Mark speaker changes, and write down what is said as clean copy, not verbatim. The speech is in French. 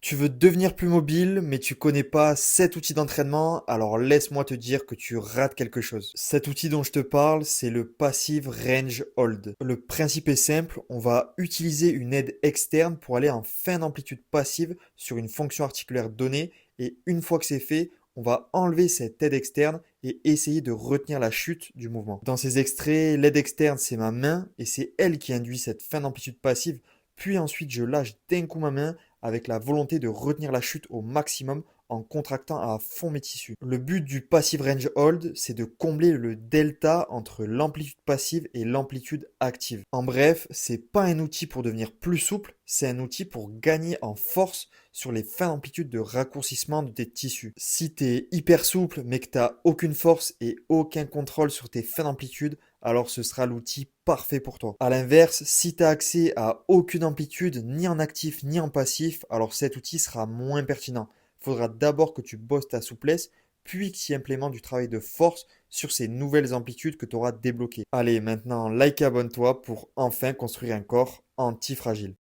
Speaker 1: Tu veux devenir plus mobile, mais tu connais pas cet outil d'entraînement, alors laisse-moi te dire que tu rates quelque chose. Cet outil dont je te parle, c'est le Passive Range Hold. Le principe est simple, on va utiliser une aide externe pour aller en fin d'amplitude passive sur une fonction articulaire donnée, et une fois que c'est fait, on va enlever cette aide externe et essayer de retenir la chute du mouvement. Dans ces extraits, l'aide externe, c'est ma main, et c'est elle qui induit cette fin d'amplitude passive, puis ensuite je lâche d'un coup ma main avec la volonté de retenir la chute au maximum en contractant à fond mes tissus. Le but du passive range hold, c'est de combler le delta entre l'amplitude passive et l'amplitude active. En bref, c'est pas un outil pour devenir plus souple, c'est un outil pour gagner en force sur les fins d'amplitude de raccourcissement de tes tissus. Si t'es hyper souple mais que t'as aucune force et aucun contrôle sur tes fins d'amplitude, alors ce sera l'outil parfait pour toi. A l'inverse, si tu as accès à aucune amplitude, ni en actif ni en passif, alors cet outil sera moins pertinent. Il faudra d'abord que tu bosses ta souplesse, puis que tu implémentes du travail de force sur ces nouvelles amplitudes que tu auras débloquées. Allez, maintenant, like et abonne-toi pour enfin construire un corps anti-fragile.